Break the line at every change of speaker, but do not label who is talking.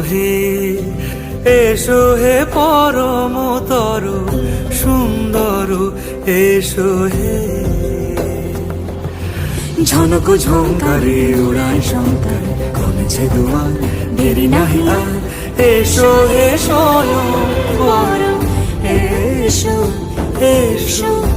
হে এসো হে পরমতর সুন্দর এসো হে। ঝনক ঝঙ্কারে উড়ায় শঙ্কার কমেছে দুয়ার দেরি নাহি আর এসো হে স্বয়ং বর এসো এসো।